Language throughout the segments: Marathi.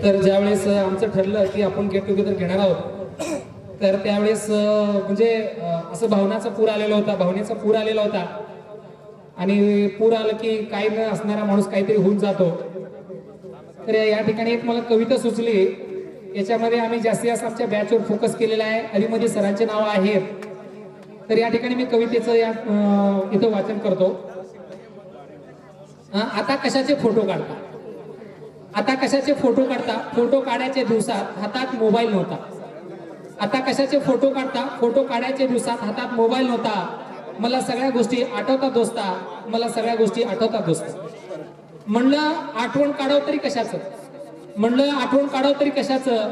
तर ज्यावेळेस आमचं ठरलं की आपण गेट टुगेदर घेणार आहोत, तर त्यावेळेस म्हणजे असं भावनाचा पूर आलेला होता, भावनेचा पूर आलेला होता. आणि पूर आलं की काही न असणारा माणूस काहीतरी होऊन जातो. तर या ठिकाणी एक मला कविता सुचली. याच्यामध्ये आम्ही जास्तीत जास्त आमच्या बॅचवर फोकस केलेला आहे. आधीमध्ये सरांचे नाव आहेत. तर या ठिकाणी मी कवितेचं इथं वाचन करतो. आता कशाचे फोटो काढता, आता कशाचे फोटो काढता, फोटो काढायच्या दिवसात हातात मोबाईल नव्हता. आता कशाचे फोटो काढता, फोटो काढायच्या दिवसात हातात मोबाईल नव्हता. मला सगळ्या गोष्टी आठवतात दोस्ता, मला सगळ्या गोष्टी आठवतात दोस्ता. म्हणलं आठवण काढावं तरी कशाचं, म्हणलं आठवण काढावं तरी कशाचं.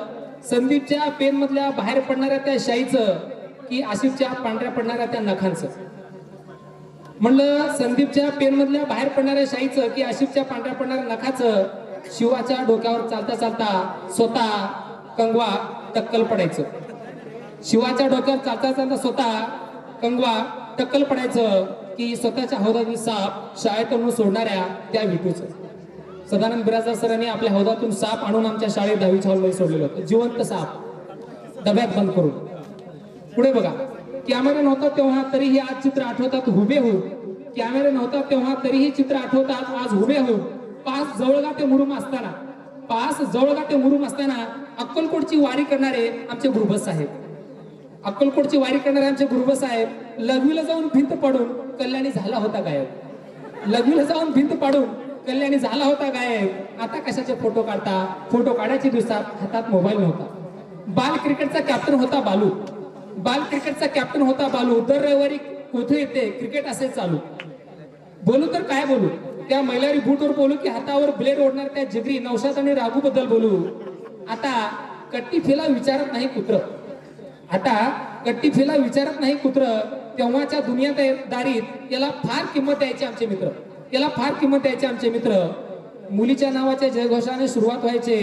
संदीपच्या पेन मधल्या बाहेर पडणाऱ्या त्या शाईचं की आशिफच्या पांढऱ्या पडणाऱ्या त्या नखांचं. म्हणलं संदीपच्या पेन मधल्या बाहेर पडणाऱ्या शाईचं की आशिफच्या पांढऱ्या पडणाऱ्या नखाचं. शिवाच्या डोक्यावर चालता चालता स्वतः कंगवा टक्कल पडायचं. शिवाच्या डोक्यावर चालता चालता स्वतः कंगवा टक्कल पडायचं की स्वतःच्या हौदातून साप शाळेतून सोडणाऱ्या त्या विटूचं. सदानंद बिराजदार सरांनी आपल्या हौदातून साप आणून आमच्या शाळेत 10वीच्या हॉलमध्ये सोडलेलं होतं. जिवंत साप डब्यात बंद करून. पुढे बघा, कॅमेरा नव्हता तेव्हा तरीही आज चित्र आठवतात हुबेहूब. कॅमेरा नव्हता तेव्हा तरीही चित्र आठवतात आज हुबेहूब. पास जवळगा ते मुरुम असताना, पास जवळगा ते मुरुम असताना अक्कलकोटची वारी करणारे आमचे गुरुबस साहेब, अक्कलकोटची वारी करणारे आमचे गुरुबस साहेब. लघवीला जाऊन भिंत पाडून कल्याणी झाला होता गायब, लघवीला जाऊन भिंत पाडून कल्याणी झाला होता गायब. आता कशाचे फोटो काढता, फोटो काढायच्या दिवसात हातात मोबाईल नव्हता. बाल क्रिकेटचा कॅप्टन होता बालू, बाल क्रिकेटचा कॅप्टन होता बालू. दर रविवारी कोठे येते क्रिकेट असे चालू. बोलू तर काय बोलू, त्या मैलारी बूटवर बोलू की हातावर ब्लेड ओढणार त्या जिगरी नौशाद आणि राघू बद्दल बोलू. आता कट्टी फिला विचारत नाही कुत्र, आता कट्टी फिला विचारत नाही कुत्र. तेव्हाच्या दुनियादारीत याला फार किंमत द्यायची आमचे मित्र, याला फार किंमत द्यायचे आमचे मित्र. मुलीच्या नावाच्या जयघोषाने सुरुवात व्हायचे.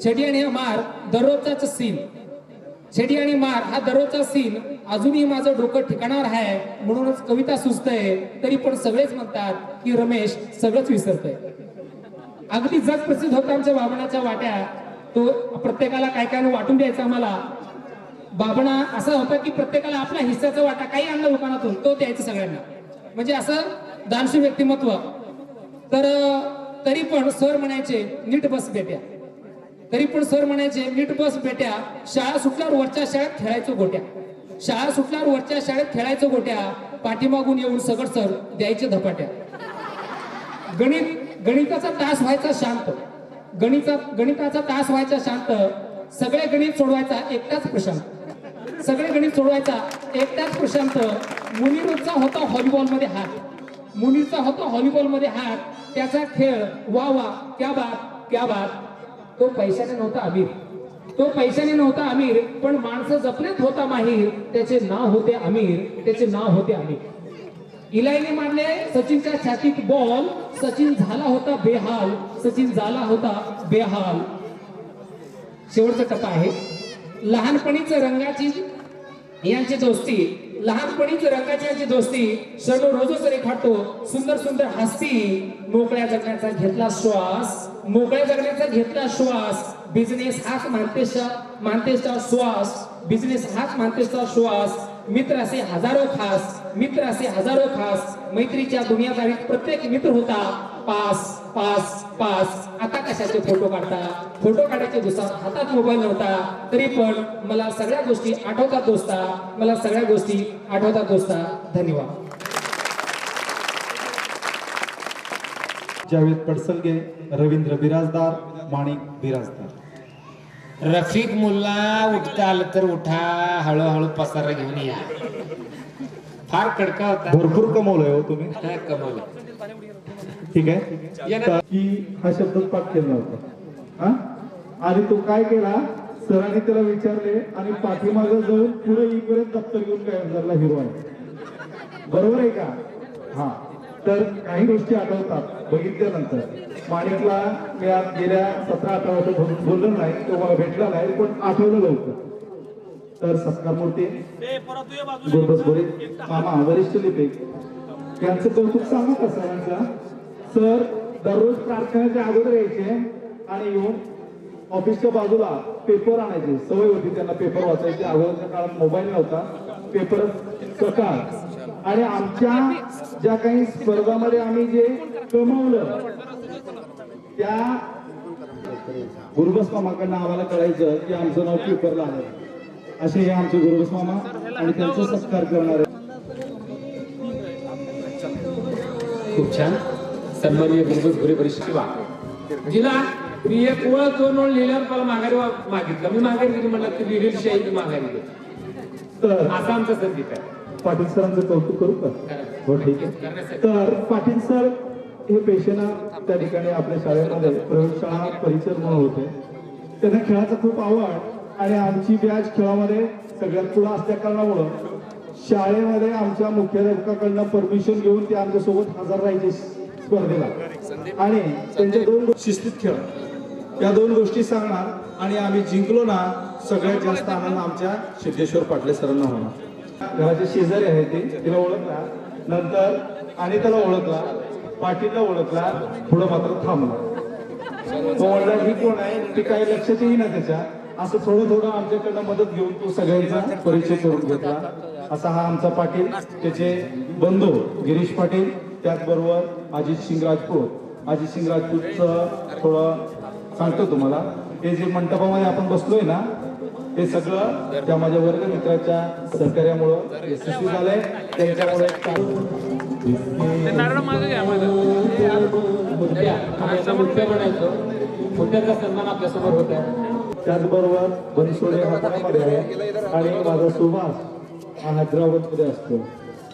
छडी आणि मार दररोजचाच सीन, छडी आणि मार हा दररोजचा सीन. अजूनही माझं डोकं ठिकाणावर आहे म्हणूनच कविता सुचतंय. तरी पण सगळेच म्हणतात की रमेश सगळंच विसरतय. अगदी जग प्रसिद्ध होता आमच्या बाबणाच्या वाट्या. तो प्रत्येकाला काय काय वाटून द्यायचा आम्हाला. बाबणा असा होता की प्रत्येकाला आपला हिस्साचा वाटा काही आणला दुकानातून तो द्यायचा सगळ्यांना, म्हणजे असं दानशूर व्यक्तिमत्व. तर तरी पण सर म्हणायचे नीट बस बेट्या, तरी पण सर म्हणायचे नीट बस बेट्या. शाळा सुटल्यावर वरच्या शाळेत खेळायचो गोट्या, शाळा सुटल्यावर वरच्या शाळेत खेळायचो गोट्या. पाठीमागून येऊन सगळ सर द्यायचे धपाट्या. गणिताचा तास व्हायचा शांत, गणिताचा तास व्हायचा शांत. सगळे गणित सोडवायचा एकटाच प्रशांत, सगळे गणित सोडवायचा एकटाच प्रशांत. मुनीरचा होता व्हॉलीबॉल मध्ये हात, मुनीरचा होता व्हॉलीबॉल मध्ये हात. त्याचा खेळ वा वा क्या बात क्या बात. तो पैशाने नव्हता अमीर, तो पैशाने नव्हता अमीर, पण माणसं जपण्यात होता माहीर. त्याचे नाव होते अमीर, त्याचे नाव होते अमीर. इलाईने मारले सचिनच्या छातीत बॉल, सचिन झाला होता बेहाल, सचिन झाला होता बेहाल. शेवटचा टप्पा आहे लहानपणीच रंगाची यांची दोस्ती, लहानपणीच रंगाची यांची दोस्ती. सर्व रोजच रेखाटतो सुंदर सुंदर हस्ती. मोकळ्या जगण्याचा घेतला श्वास, मोकळ्या जगण्याचा घेतला श्वास. बिझनेस हाच मानतेचा श्वास, बिझनेस हाच मानतेचा श्वास. मित्र असे हजारो खास, मित्र असे हजारो खास. मैत्रीच्या दुनियादारीत प्रत्येक मित्र होता पास पास पास. आता कशाचे फोटो काढता, फोटो काढायच्या दिवसात हातात मोबाईल नव्हता. तरी पण मला सगळ्या गोष्टी आठवतात दोस्ता, मला सगळ्या गोष्टी आठवतात दोस्ता. धन्यवाद. जावेद पडसलगे, रवींद्र बिराजदार, माणिक बिराजदार. रफिक मुल्ला उठता आलं तर उठा, हळूहळू पसारा घेऊन या. फार कडका होता, भरपूर कमवलंय हो तुम्ही. काय कमवलं. ठीक आहे की हा शब्द पाठ केला होता आणि तो काय केला, सरांनी त्याला विचारले आणि पाठीमागं जाऊन पुढे येईपर्यंत दप्तर घेऊन काय विचारला हिरो आहे. बरोबर आहे का? हा. तर काही गोष्टी आठवतात बघितल्यानंतर. माणिकला मी आज गेल्या 17-18 वर्ष बोललो नाही, तो मला भेटला नाही, पण आठवलं लवकर. तर सत्कार मूर्ती, गुरुबस बोरे मामा, वरिष्ठ लिपिक यांचं कौतुक सांगू का सरांचा. सर दररोज प्रार्थनेच्या अगोदर यायचे आणि येऊन ऑफिसच्या बाजूला पेपर आणायचे, सवय होती त्यांना पेपर वाचायची. अगोदरच्या काळात मोबाईल नव्हता, पेपरच सकाळ. आणि आमच्या ज्या काही स्पर्धामध्ये आम्ही जे कमवलं त्या गुरुबस मामाकडनं आम्हाला कळायचं की आमचं नाव पेपरला आहे. असे हे आमचे गुरुबस मामा आणि त्यांचा सत्कार करणारे. खूप छान. सन्माननीय गुरुबस घोरे शिवा जिला मी एक ओळ 2 ओळ लिहिल्यावर मला माघारी मागितलं. मी माघारी दिली, म्हणलं की लिहिलेली शाही मी माघारी दिली. तर असा आमचा संदीप आहे. पाटील सरांचं कौतुक करू का? हो ठीक आहे. तर पाटील सर हे पेशेना त्या ठिकाणी आपल्या शाळेमध्ये प्रयोगशाळा परिचय म्हणून होते. त्यांना खेळाचं खूप आवड आणि आमची बॅच खेळामध्ये सगळ्यात पुढे असल्या कारणामुळं शाळेमध्ये आमच्या मुख्याध्यापकाकडनं परमिशन घेऊन ते आमच्यासोबत हजर राहायचे स्पर्धेला. आणि त्यांच्या 2 शिस्तीत खेळ या 2 गोष्टी सांगणार आणि आम्ही जिंकलो ना सगळ्यात जास्त आनंद आमच्या सिद्धेश्वर पाटले सरांना होणार. घराचे शेजारी आहे ते, तिला ओळखला, नंतर आणि त्याला ओळखला, पाटीलला ओळखला, पुढं मात्र थांबला. तो म्हणला ही कोण आहे, ते काही लक्षात येई ना त्याच्या. असं थोडं थोडं आमच्याकडनं मदत घेऊन तो सगळ्यांचा परिचय करून घेतला. असा हा आमचा पाटील. त्याचे बंधू गिरीश पाटील, त्याचबरोबर अजित सिंग राजपूत. अजित सिंग राजपूतचं थोडं सांगतो तुम्हाला. हे जे मंडपामध्ये आपण बसलोय ना, हे सगळं त्या माझ्या वर्ग मित्राच्या सहकार्यामुळं यशस्वी झालंय. त्यांच्यामुळे मुद्दे म्हणायचो, मुद्द्याचा सन्मान आपल्या समोर होत आहे. त्याचबरोबर बनसोडे हा पुण्यामध्ये आहे आणि माझा सुभाष हा हैदराबादमध्ये असतो.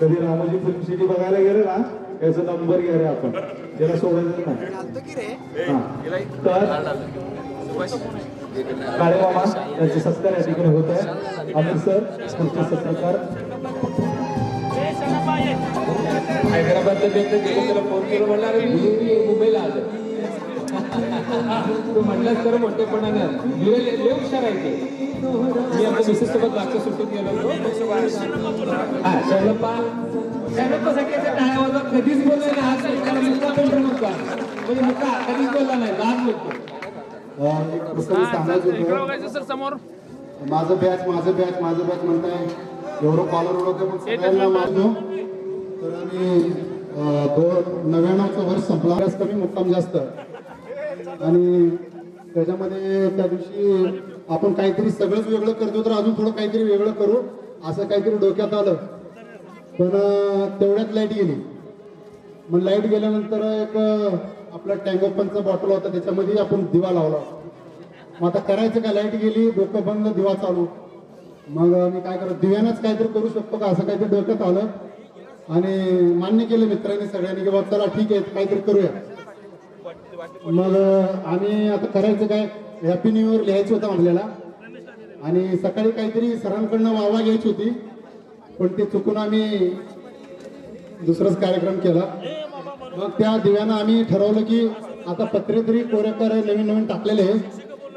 कधी रामोजी फिल्म सिटी बघायला गेले ना, याचा नंबर घ्या रे आपण, त्याला सोडायचं नाही. तर काळे मामा यांचे सत्कार या ठिकाणी होत आहे. अमित सर पुढचे सत्कार. हैदराबादला त्याला फोन केलं, म्हणणार मुंबईला आलं. तू म्हटलं तर मोठेपणानं लय हुशार आहे ते. मी आमच्या मिसेस सोबत मागच्या सुट्टीत गेलो. हा शैलप्पा शैलप्पासाठी टाळ्या वाजवत कधीच बोलले ना. आज मुक्का पेंटर नव्हता, म्हणजे मुक्का कधीच बोलला नाही, लाज नव्हतो. एक प्रसंग सांगायचं होतं. माझं बॅच म्हणताय, एवढं कॉलर उडवतो पण सगळ्यांना मारतो. तर आम्ही 99चं वर्ष संपला, कमी मुक्काम जास्त. आणि त्याच्यामध्ये त्या दिवशी आपण काहीतरी सगळंच वेगळं करतो, तर अजून थोडं काहीतरी वेगळं करू असं काहीतरी डोक्यात आलं. पण तेवढ्यात लाईट गेली. मग लाईट गेल्यानंतर एक आपला टँगोपनचा बॉटल होता, त्याच्यामध्ये आपण दिवा लावला. मग आता करायचं का, लाईट गेली, डोकं बंद, दिवा चालू. मग मी काय करत, दिव्यानंच काहीतरी करू शकतो का असं काहीतरी डोक्यात आलं. आणि मान्य केलं मित्रांनी सगळ्यांनी की बाबा चला ठीक आहे काहीतरी करूया. मग आम्ही आता करायचं काय, हॅपी न्यू इयर लिहायचं होतं आपल्याला. आणि सकाळी काहीतरी सरांकडनं वाहवा घ्यायची होती, पण ते चुकून आम्ही दुसराच कार्यक्रम केला. मग त्या दिव्यानं आम्ही ठरवलं की आता पत्रे तरी कोरेकर नवीन नवीन टाकलेले आहे,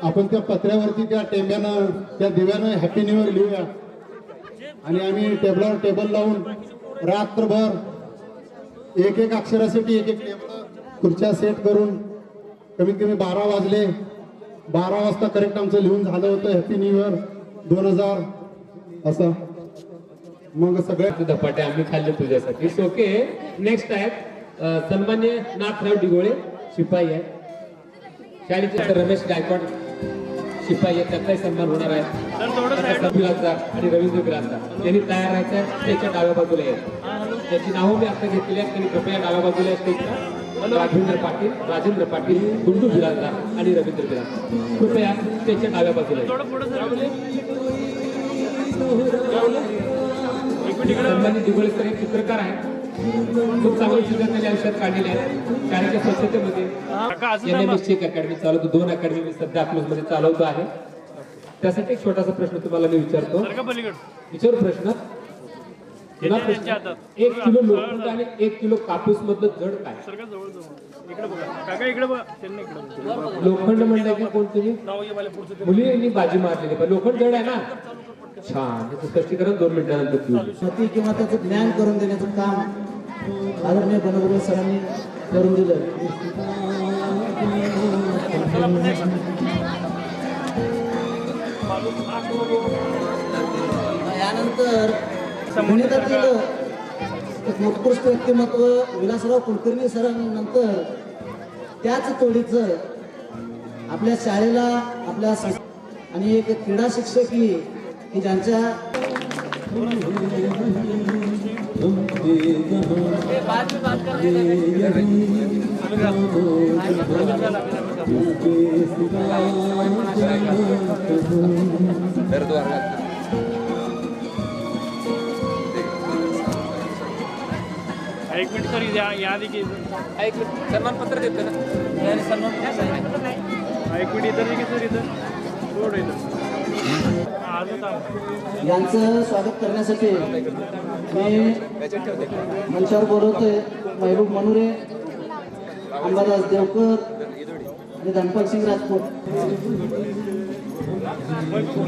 आपण त्या पत्र्यावरती त्या टेंब्यानं त्या दिव्यानं हॅपी न्यू इयर लिहूया. आणि आम्ही टेबलावर टेबल लावून रात्रभर एक अक्षरासाठी एक टेबल खुर्च्या सेट करून कमीत कमी 12 वाजले. 12 वाजता करेक्ट आमचं लिहून झालं होतं हॅपी न्यू इयर 2000 असं. मग सगळ्या धपाटे आम्ही खाल्ले तुझ्यासाठी. ओके, नेक्स्ट आहेत सन्मान्य नाथराव डिगोळे शिपाई आहे. शाळेचे रमेश गायकवाड शिपाई आहे, त्याचाही सन्मान होणार आहे. बिराजदार आणि रवींद्र बिराजदार यांनी तयार राहायचं आहे. त्याच्या डाव्या बाजूला आहे, त्याची नावं मी आता घेतलेली आहेत. त्यांनी कृपया डाव्या बाजूला आहे. राजेंद्र पाटील, गुंडू बिराजदार आणि रवींद्र बिराजदार कृपया त्याच्या डाव्या बाजूला आहे. सन्मानित दिगोळेकर हे चित्रकार आहेत. खूप चांगले चित्र त्यांनी आयुष्यात काढलेले आहेत. शाळेच्या स्वच्छतेमध्ये NMSची एक अकॅडमी चालवतो, 2 अकॅडमी मी सध्या अकलूजमध्ये चालवतो आहे. त्यासाठी एक छोटासा प्रश्न तुम्हाला मी विचारतो. विचारू प्रश्न. 1 किलो लोखंड आणि 1 किलो कापूस मधलं जड काय? लोखंड म्हणलं की कोण तुम्ही मुलींनी बाजी मारलेली, पण लोखंड जड आहे ना. छान, त्याचं स्पष्टीकरण 2 मिनिटानंतर स्वती किंवा त्याचं ज्ञान करून देण्याचं काम आदरणीय बनवले सरांनी करून दिलं. यानंतर गणितातील एक उत्कृष्ट व्यक्तिमत्व विलासराव कुलकर्णी सरांनंतर त्याच तोडीचं आपल्या शाळेला आपल्या आणि एक क्रीडा शिक्षक की ज्यांच्या एक मिनिट सर या देखील एक सन्मानपत्र देतो ना सन्मान एक मिनिट इधर देखील सर इथं रोड इथं आज यांचं स्वागत करण्यासाठी मी मंचावर बोलवतोय महबूब मनोरे, अंबादास देवकर आणि धनपाल सिंग राजपूत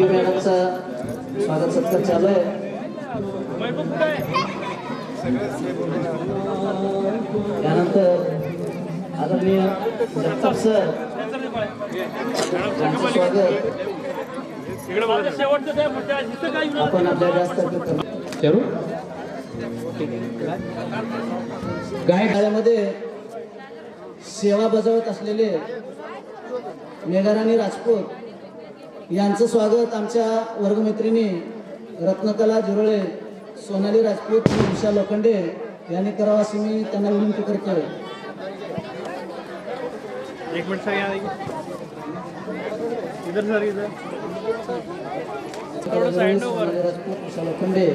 मॅडमचा स्वागत सत्कार चालू आहे. यानंतर आदरणीय जगताप सर यांचं स्वागत आपण आपल्या जास्त जरूर गायक शाळेमध्ये सेवा बजावत असलेले मेघाराणी राजपूत यांचं स्वागत आमच्या वर्गमैत्रिणी रत्नकला जिरोळे, सोनाली राजपूत आणि उषा लोखंडे यांनी करावं अशी मी त्यांना विनंती करतोय. एक मिनिट सर या इधर सर इधर सोनाली राजपूत, उषा लोखंडे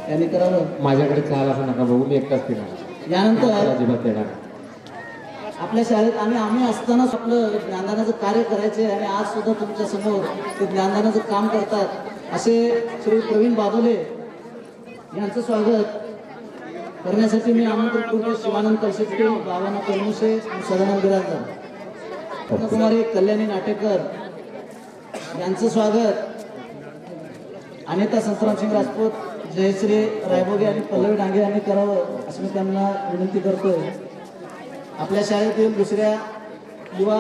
यांनी करावं. माझ्याकडे चाल असं नका बघू, मी एकटाच फिरणार, यानंतर अजिबात येणार. आपल्या शाळेत आणि आम्ही असतानाच आपलं ज्ञानदानाचं कार्य करायचे आणि आज सुद्धा तुमच्या समोर ते ज्ञानदानाचं काम करतात असे श्री प्रवीण बाबुले यांचं स्वागत करण्यासाठी मी आमंत्रित करतो शिवानंद कलशेट्टी, बाबांना कलमुशे, सदानंद बिराजदार, कुमारी कल्याणी नाटेकर यांचं स्वागत, अनिता संतरामसिंग राजपूत, जयश्री रायबोगे आणि पल्लवी डांगे यांनी करावं असं मी त्यांना विनंती करतोय. आपल्या शाळेतील दुसऱ्या युवा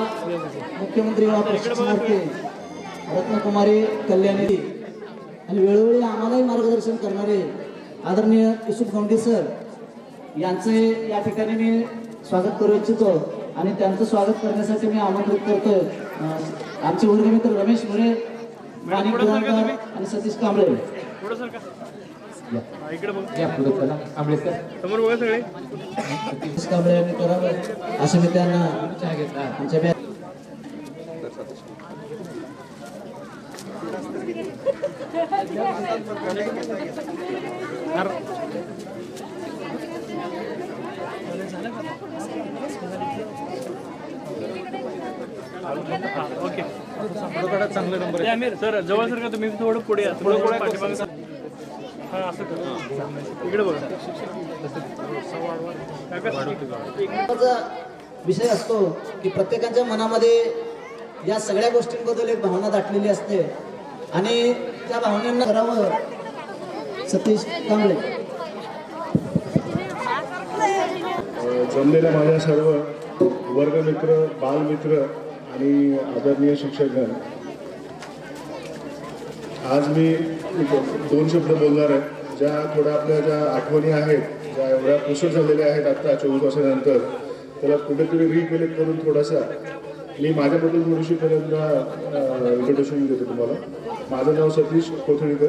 मुख्यमंत्री युवा प्रशिक्षणार्थी रत्नकुमारी कल्याणी आणि वेळोवेळी आम्हालाही मार्गदर्शन करणारे आदरणीय युसुफ गवंडी सर यांचे या ठिकाणी मी स्वागत करू इच्छितो आणि त्यांचं स्वागत करण्यासाठी मी आमंत्रित करतोय आमचे वर्गमित्र रमेश मुळे, माणिक गुरांकर आणि सतीश कांबळे. पुढं सर का इकडे बघ या पुढे चला, आंबळे सर. समोर बघा सगळे सतीश कांबळे यांनी करावं असं मी त्यांना आमच्या ओके चांगला नंबर आहे आमिर सर जवळ सर का तुम्ही थोडं पुढे या, थोडं पुढे पाठीमागे सर. हा असं करा इकडे बघा महत्त्वाचा विषय असतो की प्रत्येकाच्या मनामध्ये या सगळ्या गोष्टींबद्दल एक भावना दाटलेली असते आणि त्या भावनेंना करावं. सतीश कांबळे. जमलेल्या माझ्या सर्व वर्गमित्र, बालमित्र आणि आदरणीय शिक्षकगण, आज मी 2 शब्द बोलणार आहे. ज्या थोड्या आपल्या ज्या आठवणी आहेत, ज्या एवढ्या पुसूर झालेल्या आहेत आता 24 वर्षानंतर, त्याला कुठेतरी रिकलेक्ट करून थोडासा मी माझ्याबद्दल थोडीशी पहिल्यांदा इंट्रोडक्शन देतो तुम्हाला. माझं नाव सतीश कोथळीकर.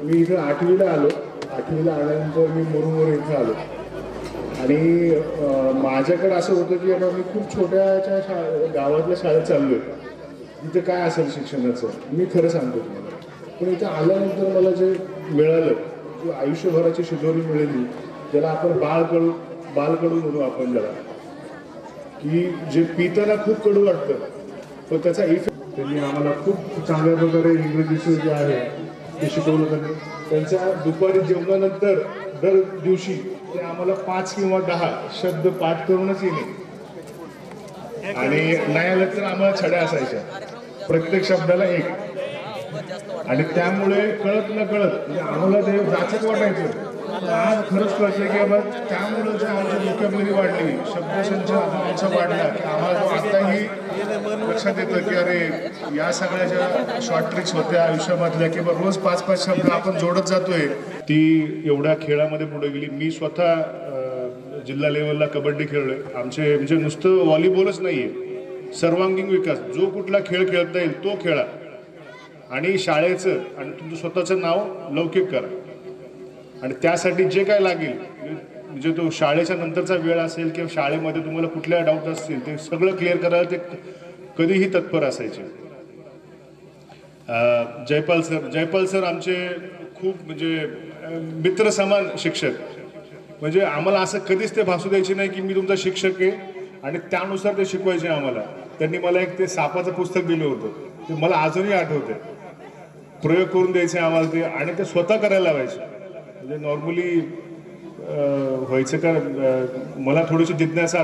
मी इथं 8वीला आलो. 8वीला आल्यानंतर मी मुरुमोर इथं आलो आणि माझ्याकडे असं होतं की आता मी खूप छोट्याच्या गावातल्या शाळेत चाललो आहे, इथं काय असेल शिक्षणाचं, मी खरं सांगतो तुम्हाला. पण इथं आल्यानंतर मला जे मिळालं, जो आयुष्यभराची शिदोरी मिळाली, ज्याला आपण बालकडू म्हणू आपण, ज्याला की जे पिताना खूप कडू वाटतं, पण त्याचा इफेक्ट त्यांनी आम्हाला खूप चांगल्या प्रकारे इंग्रजीचं जे आहे ते शिकवलं. त्यांच्या दुपारी जेवणानंतर दर दिवशी ते आम्हाला 5 किंवा 10 शब्द पाठ करूनच येणे आणि नाही आलं तर आम्हाला छड्या असायच्या, प्रत्येक शब्दाला 1. आणि त्यामुळे कळत न कळत म्हणजे आम्हाला ते जाचक वाटायचं आज खरंच कळतं की बाबा त्यामुळं जे आमची वोकॅब्युलरी वाढली, शब्दसंच आमचा वाढला की आम्हाला आताही लक्षात येतं की अरे या सगळ्या ज्या शॉर्ट ट्रिक्स होत्या आयुष्यामधल्या की बा रोज 5-5 शब्द आपण जोडत जातोय, ती एवढ्या खेळामध्ये पुढे गेली. मी स्वतः जिल्हा लेवलला कबड्डी खेळलोय. आमचे म्हणजे नुसतं व्हॉलीबॉलच नाहीये, सर्वांगीण विकास. जो कुठला खेळ खेळता येईल तो खेळा आणि शाळेचं आणि तुमचं स्वतःचं नाव लौकिक करा. आणि त्यासाठी जे काय लागेल म्हणजे तो शाळेच्या नंतरचा वेळ असेल किंवा शाळेमध्ये तुम्हाला कुठल्या डाऊट असतील ते सगळं क्लिअर करायला ते कधीही तत्पर असायचे. जयपाल सर आमचे खूप म्हणजे मित्र समान शिक्षक. म्हणजे आम्हाला असं कधीच ते भासू द्यायचे नाही की मी तुमचा शिक्षक आहे आणि त्यानुसार ते शिकवायचे आम्हाला. त्यांनी मला एक ते सापाचं पुस्तक दिलं होतं, ते मला अजूनही आठवते. प्रयोग करून द्यायचे आम्हाला ते आणि ते स्वतः करायला लावायचे. म्हणजे नॉर्मली व्हायचं का मला थोडीशी जिज्ञासा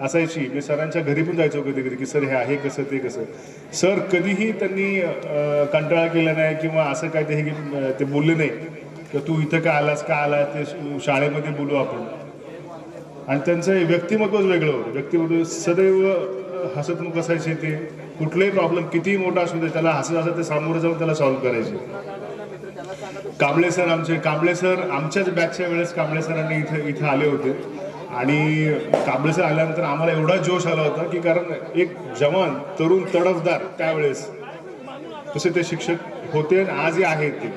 असायची. मी सरांच्या घरी पण जायचो कधी कधी की सर हे आहे कसं ते कसं. सर कधीही त्यांनी कंटाळा केला नाही किंवा असं काय ते बोलले नाही की तू इथं का आलास का आला, ते शाळेमध्ये बोलू आपण. आणि त्यांचं व्यक्तिमत्वच वेगळं होतं. व्यक्तिमत्व सदैव हसतमुख असायचे. ते कुठलाही प्रॉब्लेम कितीही मोठा असू दे त्याला हसत ते सामोरं जाऊन त्याला सॉल्व्ह करायचे. कांबळे सर आमच्याच बॅचच्या वेळेस कांबळे सरांनी इथे आले होते आणि कांबळे सर आल्यानंतर आम्हाला एवढा जोश आला होता की कारण एक जवान तरुण तडफदार त्यावेळेस तसे ते शिक्षक होते आणि आजही आहेत. ते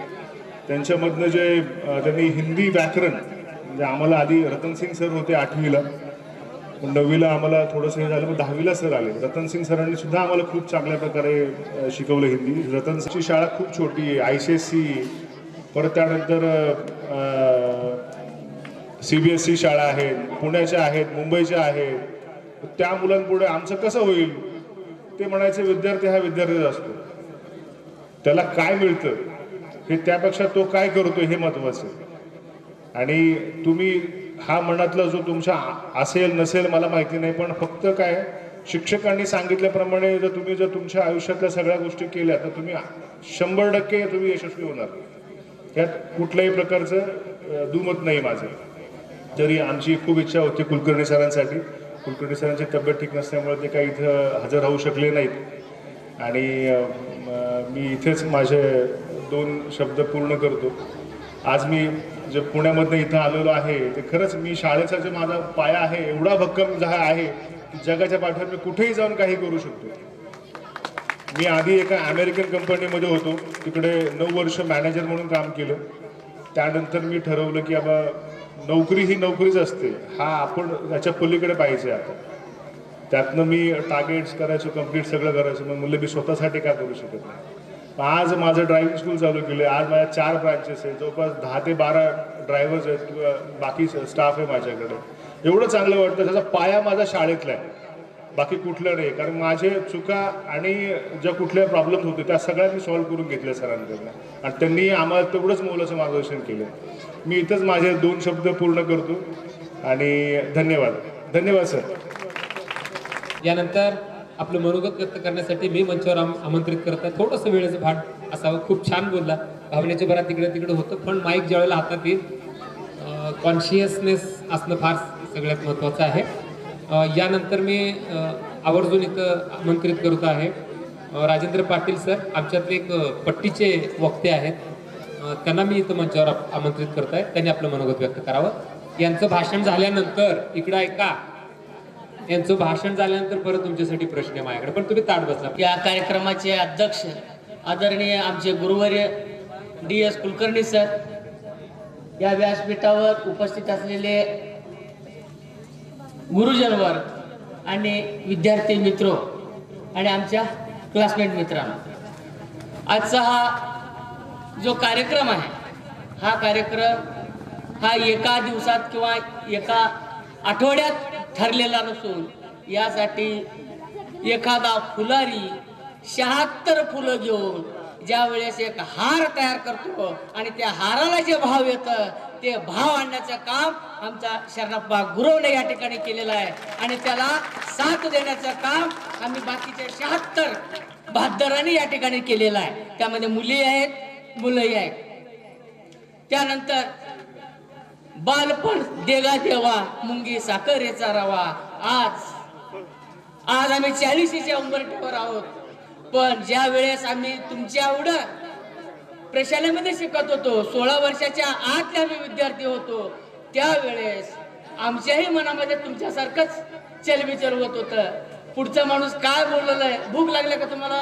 त्यांच्यामधनं जे त्यांनी हिंदी व्याकरण म्हणजे आम्हाला आधी रतनसिंग सर होते 8वीला, 9वीला आम्हाला थोडंसं हे झालं, मग 10वीला सर आले. रतनसिंग सरांनी सुद्धा आम्हाला खूप चांगल्या प्रकारे शिकवलं हिंदी. रतनसिंगची शाळा खूप छोटी आहे, ICSE, परत त्यानंतर CBSE शाळा आहेत, पुण्याच्या आहेत, मुंबईच्या आहेत. त्या मुलांपुढे आमचं कसं होईल? ते म्हणायचे विद्यार्थी हा विद्यार्थीच असतो, त्याला काय मिळतं हे त्यापेक्षा तो काय करतो हे महत्वाचं. आणि तुम्ही हा मनातला जो तुमच्या असेल नसेल मला माहिती नाही, पण फक्त काय शिक्षकांनी सांगितल्याप्रमाणे जर तुमच्या आयुष्यातल्या सगळ्या गोष्टी केल्या तर तुम्ही 100% तुम्ही यशस्वी होणार. त्यात कुठल्याही प्रकारचं दुमत नाही माझं. तरी आमची खूप इच्छा होती कुलकर्णी सरांसाठी. कुलकर्णी सरांची तब्येत ठीक नसल्यामुळे ते काही इथं हजर राहू शकले नाहीत आणि मी इथेच माझे 2 शब्द पूर्ण करतो. आज मी जे पुण्यामधनं इथं आलेलो आहे ते खरंच मी शाळेचा जो माझा पाया आहे एवढा भक्कम आहे की जगाच्या पाठीवर मी कुठेही जाऊन काही करू शकतो. मी आधी एका अमेरिकन कंपनीमध्ये होतो, तिकडे 9 वर्ष मॅनेजर म्हणून काम केलं. त्यानंतर मी ठरवलं की बाबा नोकरी ही नोकरीच असते, हा आपण याच्या पलीकडे पाहिजे. आता त्यातनं मी टार्गेट्स करायचो, कम्प्लीट सगळं करायचं. मग म्हणलं मी स्वतःसाठी काय करू शकत नाही. आज माझं ड्रायव्हिंग स्कूल चालू केलं. आज माझ्या 4 ब्रांचेस आहेत, जवळपास 10 ते 12 ड्रायव्हर्स आहेत किंवा बाकी स्टाफ आहे माझ्याकडे. एवढं चांगलं वाटतं. त्याचा पाया माझा शाळेतला आहे, बाकी कुठलं नाही. कारण माझे चुका आणि ज्या कुठल्या प्रॉब्लेम्स होते त्या सगळ्या मी सॉल्व्ह करून घेतल्या सरांकडनं आणि त्यांनी आम्हाला तेवढंच मोलाचं मार्गदर्शन केलं. मी इथंच माझे 2 शब्द पूर्ण करतो आणि धन्यवाद सर. यानंतर आपलं मनोगत व्यक्त करण्यासाठी मी मंचावर आमंत्रित करत आहे. थोडंसं वेळेचं भाग असावं. खूप छान बोलला, भावनेच्या भरात तिकडे होतं, पण माईक ज्यावेळेला हातात येईल कॉन्शियसनेस असणं फार सगळ्यात महत्त्वाचं आहे. यानंतर मी आवर्जून इथं आमंत्रित करत आहे राजेंद्र पाटील सर, आमच्यातले एक पट्टीचे वक्ते आहेत. त्यांना मी इथं मंचावर आमंत्रित करत आहे. त्यांनी आपलं मनोगत व्यक्त करावं. यांचं भाषण झाल्यानंतर इकडं ऐका, यांचं भाषण झाल्यानंतर परत तुमच्यासाठी प्रश्न आहे माझ्याकडे, पण तुम्ही ताट बसला. या कार्यक्रमाचे अध्यक्ष आदरणीय आमचे गुरुवर्य DS कुलकर्णी सर, या व्यासपीठावर उपस्थित असलेले गुरुजन वर्ग आणि विद्यार्थी मित्र आणि आमच्या क्लासमेट मित्रांनो, आजचा हा जो कार्यक्रम आहे हा कार्यक्रम हा एका दिवसात किंवा एका आठवड्यात ठरलेला नसून यासाठी एखादा फुलारी 76 फुलं घेऊन ज्या वेळेस एक हार तयार करतो आणि त्या हाराला जे भाव येतं ते भाव आणण्याचं काम आमचा शरणप्पा गुरवणे या ठिकाणी केलेलं आहे आणि त्याला साथ देण्याचं काम आम्ही बाकीचे 76 बहादरांनी या ठिकाणी केलेलं आहे. त्यामध्ये मुली आहेत, मुलंही आहेत. त्यानंतर बालपण देगा देवा मुंगी साखरेचा रवा. आज आम्ही 40च्या उंबरठ्यावर आहोत. पण ज्या वेळेस आम्ही तुमच्या एवढं प्रशालेमध्ये शिकत होतो, 16 वर्षाच्या आतले आम्ही विद्यार्थी होतो, त्यावेळेस आमच्याही मनामध्ये तुमच्यासारखंच चलबिचल होत होतं. पुढचा माणूस काय बोललेलं, भूक लागली का तुम्हाला?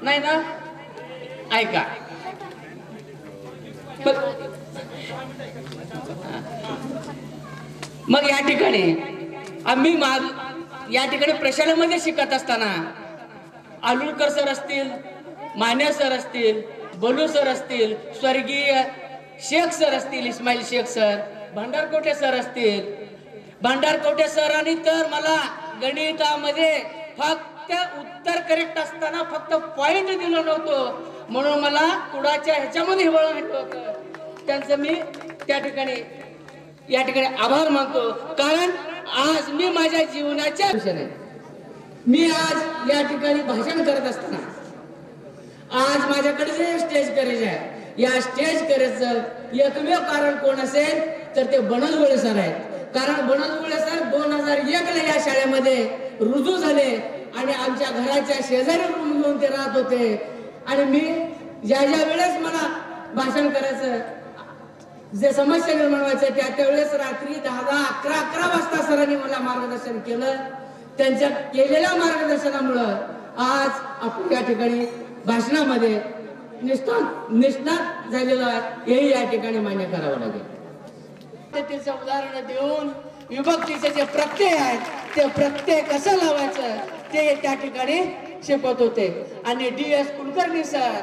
नाही ना? ऐका. मग या ठिकाणी आम्ही या ठिकाणी प्रशालेमध्ये शिकत असताना आलुरकर सर असतील, मान्या सर असतील, बलू सर असतील, स्वर्गीय शेख सर असतील, इस्माईल शेख सर, भांडारकोटे सर असतील. भांडारकोटे सरांनी तर मला गणितामध्ये फक्त उत्तर करेक्ट असताना फक्त पॉइंट दिलं नव्हतं, म्हणून मला कुडाच्या ह्याच्यामध्ये हिवाळून घेतलं होतं. त्यांचं मी या ठिकाणी आभार मानतो. कारण आज मी माझ्या जीवनाच्या विषयाने मी आज या ठिकाणी भाषण करत असताना आज माझ्याकडे जे स्टेज करेज आहे, या स्टेज करेजचं एकमेव कारण कोण असेल तर ते बनसगुळे सर आहेत. कारण बनसगुळे सर 2001 ला या शाळेमध्ये रुजू झाले आणि आमच्या घराच्या शेजारी रूम घेऊन ते राहत होते. आणि मी ज्या वेळेस मला भाषण करायचं, जे समस्या निर्माण व्हायचं, त्या वेळेस रात्री 10-11 वाजता सरांनी मला मार्गदर्शन केलं. त्यांच्या केलेल्या मार्गदर्शनामुळं आज आपण या ठिकाणी भाषणामध्ये निष्णात झालेलो आहे, हेही या ठिकाणी मान्य करावं लागेल. त्याचं उदाहरण देऊन विभक्तीचे जे प्रत्यय आहेत ते प्रत्यय कसं लावायचं ते त्या ठिकाणी शिकवत होते. आणि DS कुलकर्णी सर,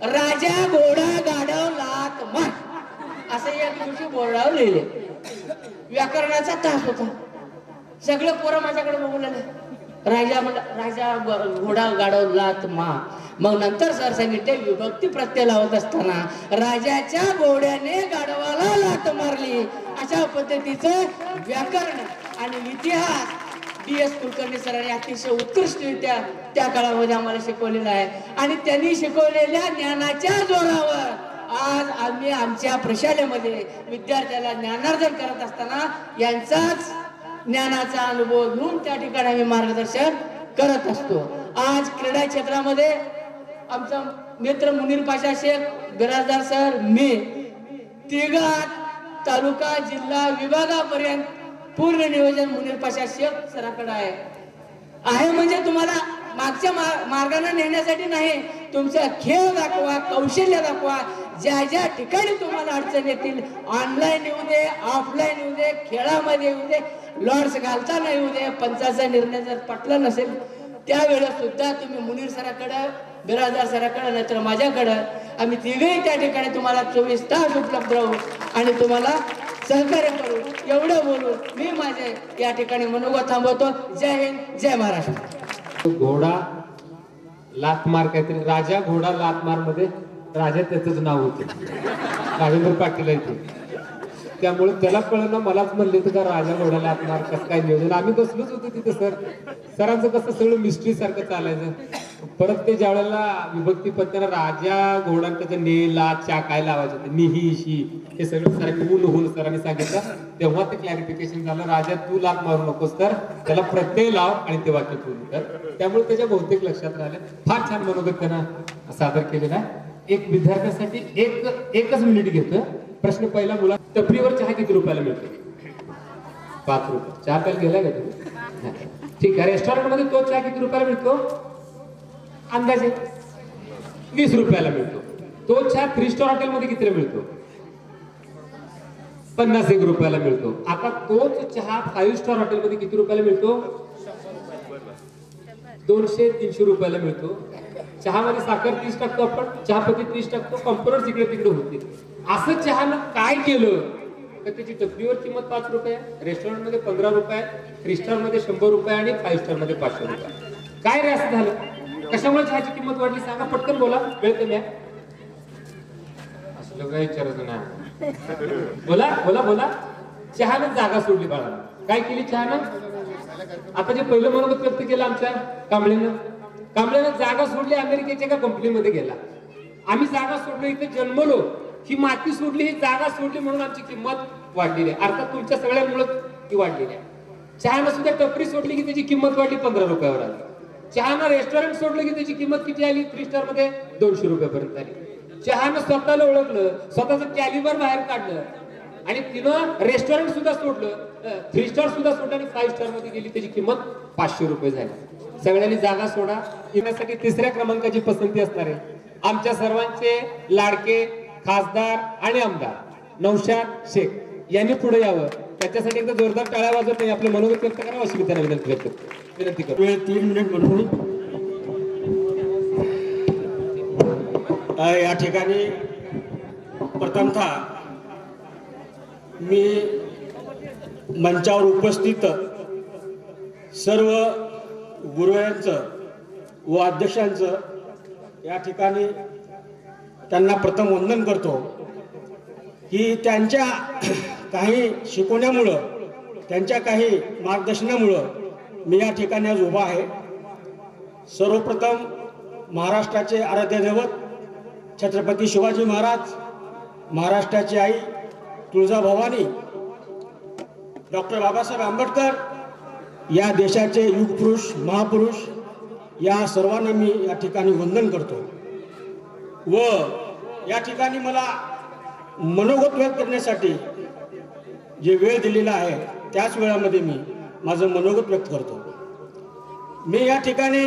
राजा घोडा गाढव लाथ मार असं एक दिवशी बोर्डावर लिहिले. व्याकरणाचा तास होता. सगळे पोरं माझ्याकडे बघून आले. राजा घोडा गाढव लाथ मार. मग नंतर सर सांगितले विभक्ती प्रत्यय लावत असताना राजाच्या घोड्याने गाढवाला लाथ मारली. अशा पद्धतीचं व्याकरण आणि इतिहास DS कुलकर्णी सरांनी अतिशय उत्कृष्टरित्या त्या काळामध्ये आम्हाला शिकवलेला आहे. आणि त्यांनी शिकवलेल्या ज्ञानाच्या जोरावर आज आम्ही आमच्या प्रशालेमध्ये विद्यार्थ्याला ज्ञानार्जन करत असताना यांचाच ज्ञानाचा अनुभव घेऊन त्या ठिकाणी आम्ही मार्गदर्शन करत असतो. आज क्रीडा क्षेत्रामध्ये आमचा मित्र मुनीर पाशा शेख, बिराजदार सर, मी तिघात तालुका जिल्हा विभागापर्यंत पूर्ण नियोजन मुनीर पाशा शेख सराकडे आहे. म्हणजे तुम्हाला मागच्या मार्गाने नेण्यासाठी नाही, तुमचा खेळ दाखवा, कौशल्य दाखवा. ज्या ठिकाणी तुम्हाला अडचण येतील, ऑनलाईन येऊ दे, ऑफलाईन येऊ दे, खेळामध्ये येऊ दे, लॉर्ड्स घालताना येऊ दे, पंचाचा निर्णय जर पटला नसेल त्यावेळेस सुद्धा तुम्ही मुनीर सराकडे, बिराजदार सराकडे, नाहीतर माझ्याकडं, आम्ही तिघेही त्या ठिकाणी तुम्हाला 24 तास उपलब्ध राहू आणि तुम्हाला सहकार्य करू. एवढं बोलून मी माझे या ठिकाणी मनोगत थांबवतो. जय हिंद, जय महाराष्ट्र. घोडा लाथमार काहीतरी, राजा घोडा लाथमार मध्ये राजा त्याचंच नाव होते, राजेंद्र पाटील आहे ते. त्यामुळे त्याला कळलं, मलाच म्हणले तर का राजा घोडा लाथमार कसं काय नियोजन. आम्ही बसलोच होतो तिथे. सरांचं कसं सगळं मिस्ट्री सारखं चालायचं. परत ते ज्या वेळेला विभक्ती पत्त्याला राजा घोडा त्याच्या ने ला चा काय लावायचं ते निही शी हे सगळं सरांनी होऊन सरांनी सांगितलं. तेव्हा ते क्लॅरिफिकेशन झालं, राजा तू लाथ मारू नकोस, तर त्याला प्रत्यय लाव आणि ते वाक्य पूर्ण कर. त्यामुळे त्याच्या बहुतेक लक्षात राहिलं. फार छान मनोगत त्यांना सादर केलेला आहे. एक विद्यार्थ्यासाठी एकच मिनिट घेतो. प्रश्न पहिला, मुला टपरीवर चहा किती रुपयाला मिळतो? 5 रुपये. चहा प्यायला गेला का तुम्ही? ठीक आहे. रेस्टॉरंट मध्ये तो चहा किती रुपयाला मिळतो? अंदाजे 20 रुपयाला मिळतो. तो चहा 3 स्टार हॉटेल मध्ये कितीला मिळतो? 51 रुपयाला मिळतो. आता तोच चहा 5 स्टार हॉटेल मध्ये किती रुपयाला मिळतो? 200-300 रुपयाला मिळतो. चहामध्ये साखर 30 टाकतो आपण, चहापत्ती 30 टाकतो, कंपोनंट्स इकडे तिकडे होते. असं चहानं काय केलं तर त्याची टपरीवर किंमत 5 रुपये, रेस्टॉरंट मध्ये 15 रुपये, 3 स्टार मध्ये 100 रुपये आणि 5 स्टार मध्ये 500 रुपये. काय रे असं झालं? कशामुळे चहाची किंमत वाढली सांगा पटकन, बोला, वेळ कमी आहे. असं काही विचारायचं नाही. बोला बोला बोला. चहानं जागा सोडली बाळा. काय केली चहानं? आता जे पहिलं मनोगत व्यक्त केलं आमच्या कांबळेनं जागा सोडली, अमेरिकेच्या एका कंपनीमध्ये गेला. आम्ही जागा सोडलो, इथे जन्मलो, ही माती सोडली, ही जागा सोडली म्हणून आमची किंमत वाढलेली आहे. अर्थात तुमच्या सगळ्यांमुळे ती वाढलेली आहे. चहानं सुद्धा टपरी सोडली की त्याची किंमत वाढली 15 रुपयावर आली. चहानं रेस्टॉरंट सोडलं की त्याची किंमत किती आली? 3 स्टार मध्ये 200 रुपयापर्यंत आली. चहानं स्वतःला ओळखलं, स्वतःचं कॅलिबर बाहेर काढलं आणि तिनं रेस्टॉरंट सुद्धा सोडलं, 3 स्टार सुद्धा सोडलं आणि 5 स्टार मध्ये गेली, त्याची किंमत 500 रुपये झाली. सगळ्यांनी जागा सोडा. येण्यासाठी 3ऱ्या क्रमांकाची पसंती असणार आहे. आमच्या सर्वांचे लाडके खासदार आणि आमदार नौशाद शेख यांनी पुढे यावं. त्याच्यासाठी एकदा जोरदार टाळ्या वाजवत नाही आपलं मनोगत व्यक्त करावं अशी मी त्यांना विनंती करतो. वेळ 3 मिनिट म्हणून या ठिकाणी प्रथमतः मी मंचावर उपस्थित सर्व गुरुवारांचं व अध्यक्षांचं या ठिकाणी त्यांना प्रथम वंदन करतो की त्यांच्या काही शिकवण्यामुळं, त्यांच्या काही मार्गदर्शनामुळं मी या ठिकाणी आज उभा आहे. सर्वप्रथम महाराष्ट्राचे आराध्य दैवत छत्रपती शिवाजी महाराज, महाराष्ट्राची आई तुळजाभवानी, डॉक्टर बाबासाहेब आंबेडकर, या देशाचे युगपुरुष महापुरुष, या सर्वांना मी या ठिकाणी वंदन करतो. व या ठिकाणी मला मनोगत व्यक्त करण्यासाठी जे वेळ दिलेला आहे त्याच वेळामध्ये मी माझं मनोगत व्यक्त करतो. मी या ठिकाणी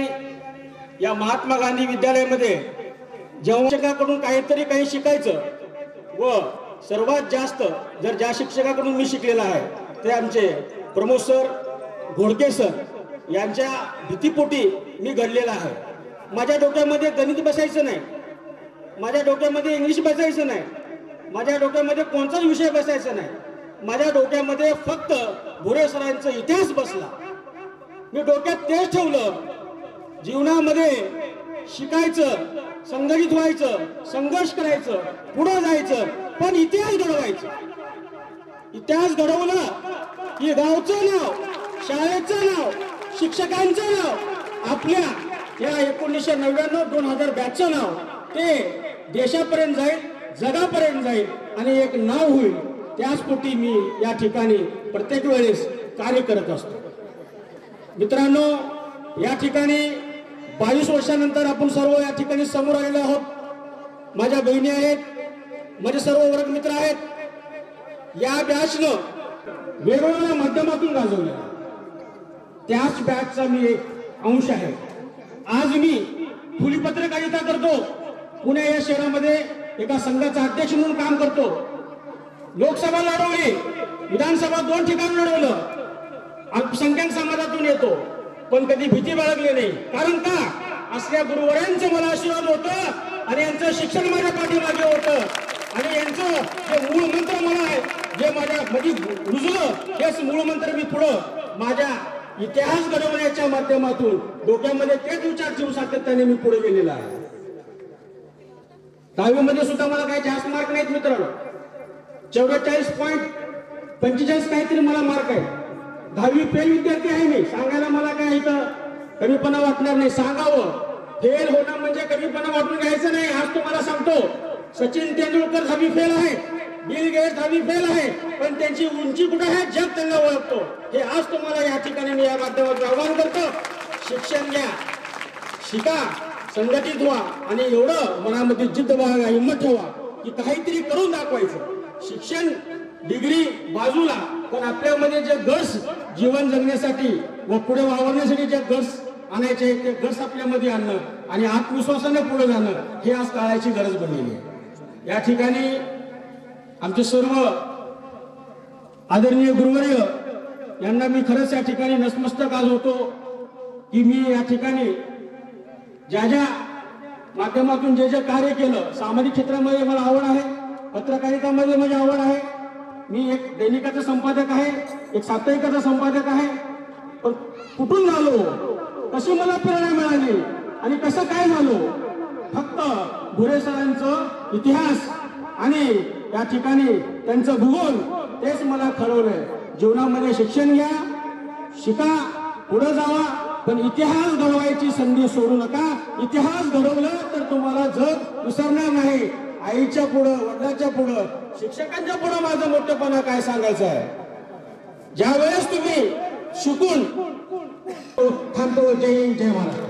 या महात्मा गांधी विद्यालयामध्ये जेव्हा शिक्षकाकडून काही शिकायचं व सर्वात जास्त जर ज्या शिक्षकाकडून मी शिकलेला आहे ते आमचे प्रमोद सर, घोडके सर यांच्या भीतीपोटी मी घडलेला आहे. माझ्या डोक्यामध्ये गणित बसायचं नाही, माझ्या डोक्यामध्ये इंग्लिश बसायचं नाही, माझ्या डोक्यामध्ये कोणताच विषय बसायचा नाही. माझ्या डोक्यामध्ये फक्त भुरे सरांचा इतिहास बसला. मी डोक्यात तेच ठेवलं, जीवनामध्ये शिकायचं, संघटित व्हायचं, संघर्ष करायचं, पुढे जायचं, पण इतिहास घडवायचा. इतिहास घडवलं की गावचं नाव, शाळेचं नाव, शिक्षकांचं नाव, आपल्या या 1999-2000 बॅचचं नाव ते देशापर्यंत जाईल, जगापर्यंत जाईल आणि एक नाव होईल. त्याचपोटी मी या ठिकाणी प्रत्येक वेळेस कार्य करत असतो. मित्रांनो, या ठिकाणी 22 वर्षानंतर आपण सर्व या ठिकाणी समोर आलेलो आहोत. माझ्या बहिणी आहेत, माझे सर्व वर्ग मित्र आहेत. या बॅचनं वेगवेगळ्या माध्यमातून गाजवलं, त्याच बॅचचा मी एक अंश आहे. आज मी खुली पत्रकारिता करतो. पुणे या शहरामध्ये एका संघाचा अध्यक्ष म्हणून काम करतो. लोकसभा लढवली, विधानसभा 2 ठिकाणी लढवलं. अल्पसंख्याक समाजातून येतो, पण कधी भीती बाळगली नाही. कारण का? असल्या गुरुवरांचं मला आशीर्वाद होतं आणि यांचं शिक्षण माझ्या पाठीमागे होतं आणि यांचं जे मूळ मंत्र मला आहे, जे माझ्या मध्ये रुजलं, हेच मूळ मंत्र मी पुढं माझ्या इतिहास घडवण्याच्या माध्यमातून डोक्यामध्ये तेच विचार ठेवून सातत्याने मी पुढे गेलेला आहे. 10वीमध्ये सुद्धा मला काही जास्त मार्क नाहीत मित्रांनो, 44.45 काहीतरी मला मार्क आहे. 10वी फेल विद्यार्थी आहे मी. सांगायला मला काय इथं कमीपणा वाटणार नाही. सांगावं, फेल होणं म्हणजे कमीपणा वाटून घ्यायचं नाही. आज तुम्हाला सांगतो, सचिन तेंडुलकर 10वी फेल आहे, बिल गेट्स 10वी फेल आहे, पण त्यांची उंची कुठे आहे जग त्यांना ओळखतो. हे आज तुम्हाला या ठिकाणी मी या माध्यमातून आवाहन करतो. शिक्षण घ्या, शिका, संघटित व्हा आणि एवढं मनामध्ये जिद्द बाळगा, हिंमत ठेवा की काहीतरी करून दाखवायचं. शिक्षण डिग्री बाजूला, पण आपल्यामध्ये जे गट्स जीवन जगण्यासाठी व पुढे वावरण्यासाठी जे गट्स आणायचे ते गट्स आपल्यामध्ये आणणं आणि आत्मविश्वासाने पुढे जाणं हे आज काळाची गरज बनलेली आहे. या ठिकाणी आमचे सर्व आदरणीय गुरुवर्य यांना मी खरंच या ठिकाणी नतमस्तक आज होतो की मी या ठिकाणी ज्या माध्यमातून जे कार्य केलं, सामाजिक क्षेत्रामध्ये मला आवड आहे, पत्रकारितामध्ये माझी आवड आहे. मी एक दैनिकाचा संपादक आहे, एक साप्ताहिकाचा संपादक आहे. पण कुठून झालो, कशी मला प्रेरणा मिळाली आणि कसं काय झालो, फक्त भुरे सरांचं इतिहास आणि या ठिकाणी त्यांचं भूगोल तेच मला ठरवलंय. जीवनामध्ये शिक्षण घ्या, शिका, पुढे जावा, पण इतिहास घडवायची संधी सोडू नका. इतिहास घडवलं तर तुम्हाला जग विसरणार नाही. आईच्या पुढं, वडिलांच्या पुढं, शिक्षकांच्या पुढं माझं मोठेपणा काय सांगायचं आहे. ज्या वेळेस तुम्ही शिकून थांबतो. जय हिंद, जय महाराष्ट्र.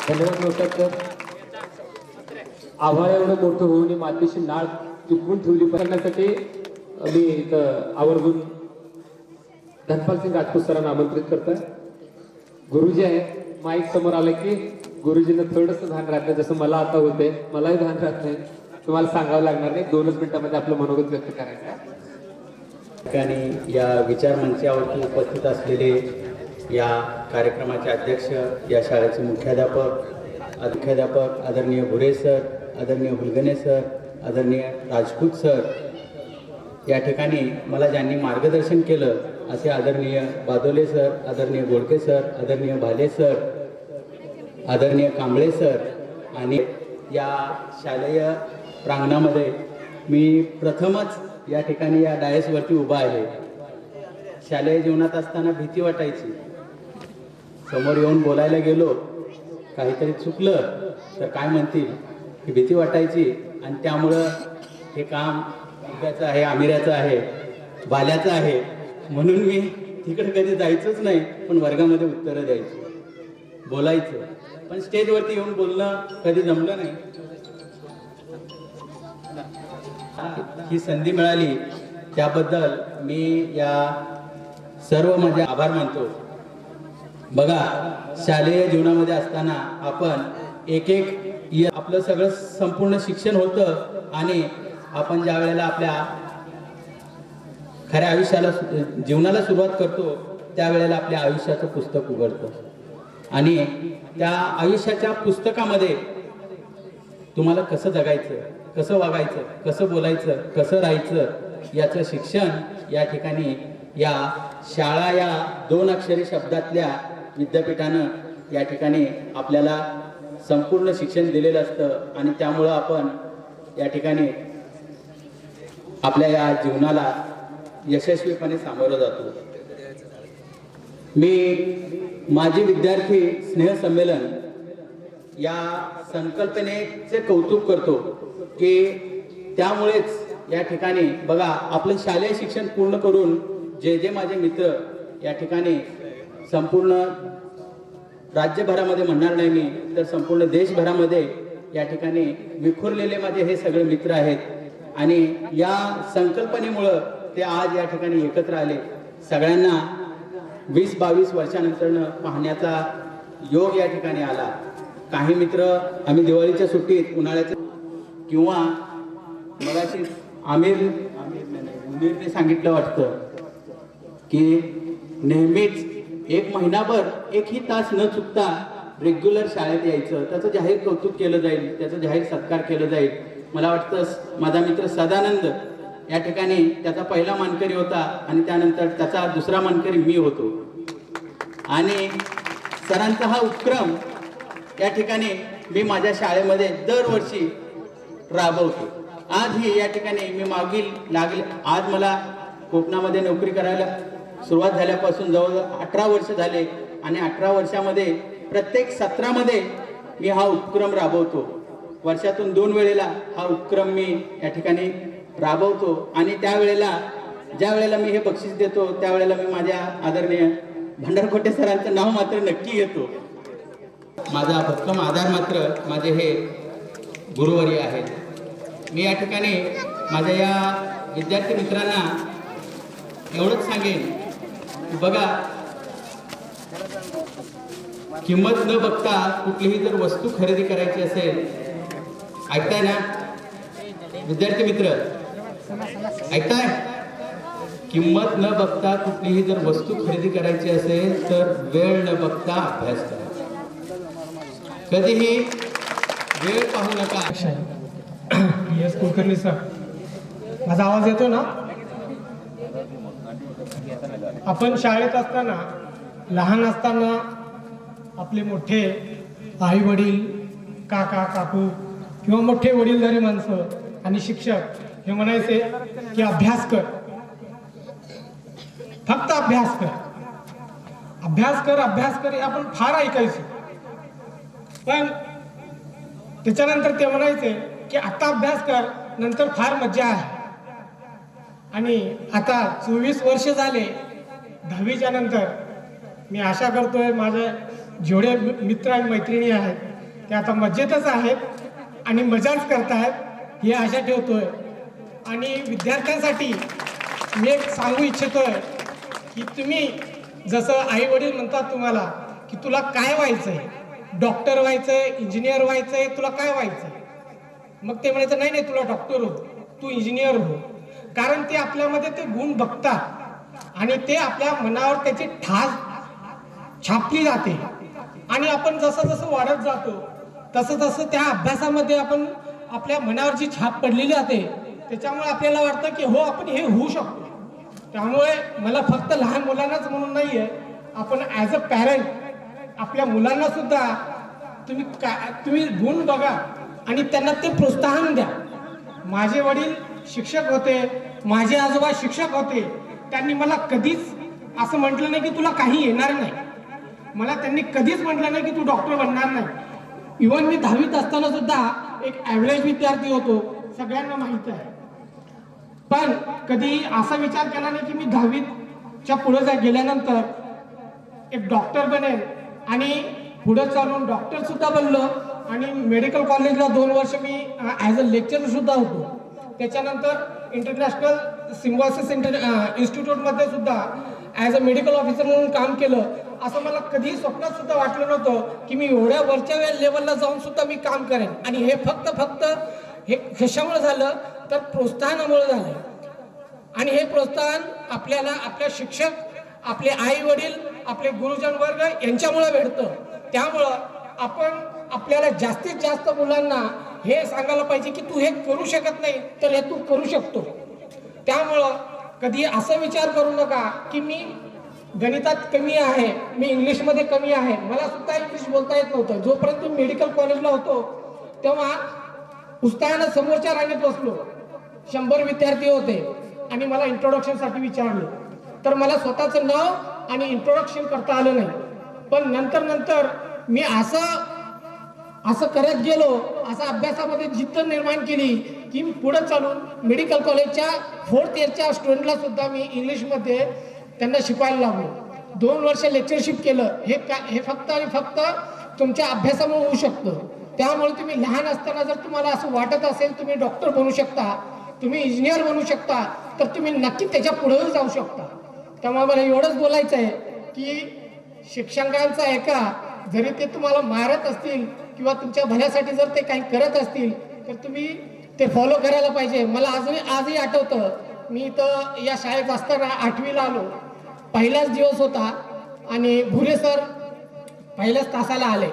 धन्यवाद नमस्कार. आव्हान एवढं मोठं होऊन मातीशी नाळ टिकवून ठेवली करण्यासाठी मी इथं आवर्जून धनपाल सिंग राजपूत सरांना आमंत्रित करतोय. गुरुजी आहे, माईक समोर आलं की गुरुजींना थोडंसं ध्यान राहत नाही, जसं मला आता होते. मलाही ध्यान राहत नाही, तुम्हाला सांगावं लागणार नाही. 2च मिनिटांमध्ये आपलं मनोगत व्यक्त करायचं आहे. आणि या विचार मंचावरती उपस्थित असलेले या कार्यक्रमाचे अध्यक्ष, या शाळेचे मुख्याध्यापक आदरणीय भुरे सर, आदरणीय हुलगणे सर, आदरणीय राजपूत सर, या ठिकाणी मला ज्यांनी मार्गदर्शन केलं असे आदरणीय बादोले सर, आदरणीय गोडके सर, आदरणीय भाले सर, आदरणीय कांबळे सर, आणि या शालेय प्रांगणामध्ये मी प्रथमच या ठिकाणी या डायसवरती उभा आहे. शालेय जीवनात असताना भीती वाटायची. समोर येऊन बोलायला गेलो, काहीतरी चुकलं तर काय म्हणतील ही भीती वाटायची. आणि त्यामुळं हे काम मुलग्याचं आहे, आमिराचं आहे, बाल्याचं आहे, म्हणून मी तिकडे कधी जायचंच नाही. पण वर्गामध्ये उत्तरं द्यायची, बोलायचं, पण स्टेजवरती येऊन बोलणं कधी जमलं नाही. ही संधी मिळाली त्याबद्दल मी या सर्व माझे आभार मानतो. बघा, शालेय जीवनामध्ये असताना आपण आपलं सगळं संपूर्ण शिक्षण होतं आणि आपण ज्या वेळेला आपल्या खऱ्या आयुष्याला जीवनाला सुरुवात करतो त्यावेळेला आपल्या आयुष्याचं पुस्तक उघडतं आणि त्या आयुष्याच्या पुस्तकामध्ये तुम्हाला कसं जगायचं, कसं वागायचं, कसं बोलायचं, कसं राहायचं याचं शिक्षण या ठिकाणी या शाळा या 2 अक्षरी शब्दातल्या विद्यापीठानं या ठिकाणी आपल्याला संपूर्ण शिक्षण दिलेलं असतं. आणि त्यामुळं आपण या ठिकाणी आपल्या या जीवनाला यशस्वीपणे सामोरं जातो. मी माझी विद्यार्थी स्नेह संमेलन या संकल्पनेचे कौतुक करतो की त्यामुळेच या ठिकाणी बघा, आपलं शालेय शिक्षण पूर्ण करून जे माझे मित्र या ठिकाणी संपूर्ण राज्यभरामध्ये म्हणणार नाही मी, तर संपूर्ण देशभरामध्ये या ठिकाणी विखुरलेले माझे हे सगळे मित्र आहेत. आणि या संकल्पनेमुळं ते आज या ठिकाणी एकत्र आले. सगळ्यांना 20-22 वर्षानंतर पाहण्याचा योग या ठिकाणी आला. काही मित्र आम्ही दिवाळीच्या सुट्टीत, उन्हाळ्याच्या किंवा मगाशी मुनीरने सांगितलं वाटतं की नेहमीच 1 महिनाभर एकही तास न चुकता रेग्युलर शाळेत यायचं, त्याचं जाहीर कौतुक केलं जाईल, त्याचं जाहीर सत्कार केलं जाईल. मला वाटतं माझा मित्र सदानंद या ठिकाणी त्याचा पहिला मानकरी होता आणि त्यानंतर त्याचा दुसरा मानकरी मी होतो. आणि सरांचा हा उपक्रम या ठिकाणी मी माझ्या शाळेमध्ये दरवर्षी राबवतो. आजही या ठिकाणी मी लागले आज मला कोकणामध्ये नोकरी करायला सुरुवात झाल्यापासून जवळजवळ 18 वर्ष झाले आणि 18 वर्षामध्ये प्रत्येक सत्रामध्ये मी हा उपक्रम राबवतो. वर्षातून 2 वेळेला हा उपक्रम मी या ठिकाणी राबवतो. आणि त्यावेळेला ज्या वेळेला मी हे बक्षीस देतो त्यावेळेला मी माझ्या आदरणीय भंडारकोटे सरांचं नाव मात्र नक्की घेतो. माझा भक्कम आधार मात्र माझे हे गुरुवर्य आहेत. मी या ठिकाणी माझ्या या विद्यार्थी मित्रांना एवढंच सांगेन की बघा, किंमत न बघता कुठलीही जर वस्तू खरेदी करायची असेल, ऐकताय ना विद्यार्थी मित्र, ऐकताय? किंमत न बघता कुठलीही जर वस्तू खरेदी करायची असेल तर वेळ न बघता अभ्यास करा. कधीही वेळ पाहू नका. यस कुलकर्णी सर, माझा आवाज येतो ना? आपण शाळेत असताना, लहान असताना आपले मोठे आई वडील, काका काकू किंवा मोठे वडीलधारी माणसं आणि शिक्षक हे म्हणायचे की अभ्यास कर, फक्त अभ्यास कर, अभ्यास कर, अभ्यास कर, हे आपण फार ऐकायचो. पण त्याच्यानंतर ते म्हणायचे की आता अभ्यास कर, नंतर फार मजा आहे. आणि आता 24 वर्ष झाले 10वीच्या नंतर. मी आशा करतोय माझे जेवढे मित्र आणि मैत्रिणी आहेत ते आता मजेतच आहेत आणि मजाच करतायत ही आशा ठेवतोय. आणि विद्यार्थ्यांसाठी मी एक सांगू इच्छितोय की तुम्ही जसं आई वडील म्हणतात तुम्हाला की तुला काय व्हायचंय, डॉक्टर व्हायचंय, इंजिनियर व्हायचंय, तुला काय व्हायचंय. मग ते म्हणायचं नाही नाही तुला डॉक्टर हो, तू इंजिनियर हो. कारण ते आपल्यामध्ये ते गुण बघतात आणि ते आपल्या मनावर त्याची ठास छापली जाते. आणि आपण जसं जसं वाढत जातो तसं तसं त्या अभ्यासामध्ये आपण आपल्या मनावर जी छाप पडलेली जाते त्याच्यामुळे आपल्याला वाटतं की हो आपण हे होऊ शकतो. त्यामुळे मला फक्त लहान मुलांनाच म्हणून नाहीये, आपण ॲज अ पॅरेंट आपल्या मुलांना सुद्धा तुम्ही गुण बघा आणि त्यांना ते प्रोत्साहन द्या. माझे वडील शिक्षक होते, माझे आजोबा शिक्षक होते. त्यांनी मला कधीच असं म्हटलं नाही की तुला काही येणार नाही. मला त्यांनी कधीच म्हटलं नाही की तू डॉक्टर बनणार नाही. इव्हन मी 10वीत असताना सुद्धा एक ॲव्हरेज विद्यार्थी होतो, सगळ्यांना माहित आहे. पण कधी असा विचार केला नाही की मी 10वीच्या पुढे गेल्यानंतर एक डॉक्टर बनेल आणि पुढे चालून डॉक्टर सुद्धा बनलो. आणि मेडिकल कॉलेजला 2 वर्ष मी ॲज अ लेक्चरर सुद्धा होतो. त्याच्यानंतर इंटरनॅशनल सिम्बॉयसिस इन्स्टिट्यूटमध्ये सुद्धा ॲज अ मेडिकल ऑफिसर म्हणून काम केलं. असं मला कधीही स्वप्नात सुद्धा वाटलं नव्हतं की मी एवढ्या वरच्या लेवलला जाऊन सुद्धा मी काम करेन. आणि हे फक्त हे कशामुळे झालं तर प्रोत्साहनामुळे झालं. आणि हे प्रोत्साहन आपल्याला आपल्या शिक्षक, आपले आई वडील, आपले गुरुजन वर्ग यांच्यामुळे भेटतं. त्यामुळं आपण आपल्याला जास्तीत जास्त मुलांना हे सांगायला पाहिजे की तू हे करू शकत नाही तर हे तू करू शकतो. त्यामुळं कधी असा विचार करू नका की मी गणितात कमी आहे, मी इंग्लिशमध्ये कमी आहे. मला सुद्धा इंग्लिश बोलता येत नव्हतं. जोपर्यंत मी मेडिकल कॉलेजला होतो तेव्हा उत्साहानं समोरच्या रांगेत बसलो. 100 विद्यार्थी होते आणि मला इंट्रोडक्शनसाठी विचारलं तर मला स्वतःचं नाव आणि इंट्रोडक्शन करता आलं नाही. पण नंतर मी असं करत गेलो, असं अभ्यासामध्ये जिद्द निर्माण केली की मी पुढे चालून मेडिकल कॉलेजच्या 4th इयरच्या स्टुडंटला सुद्धा मी इंग्लिशमध्ये त्यांना शिकवायला लागलो. 2 वर्ष लेक्चरशिप केलं. हे फक्त आणि फक्त तुमच्या अभ्यासामुळे होऊ शकतं. त्यामुळे तुम्ही लहान असताना जर तुम्हाला असं वाटत असेल तुम्ही डॉक्टर बनू शकता, तुम्ही इंजिनियर बनू शकता तर तुम्ही नक्की त्याच्या पुढेही जाऊ शकता. त्यामुळे मला एवढंच बोलायचं आहे की शिक्षकांचा ऐका, जरी ते तुम्हाला मारत असतील किंवा तुमच्या भल्यासाठी जर ते काही करत असतील तर तुम्ही ते फॉलो करायला पाहिजे. मला आजही आठवतं, मी तर या शाळेत असताना 8वीला आलो. पहिलाच दिवस होता आणि भुरे सर पहिल्याच तासाला आले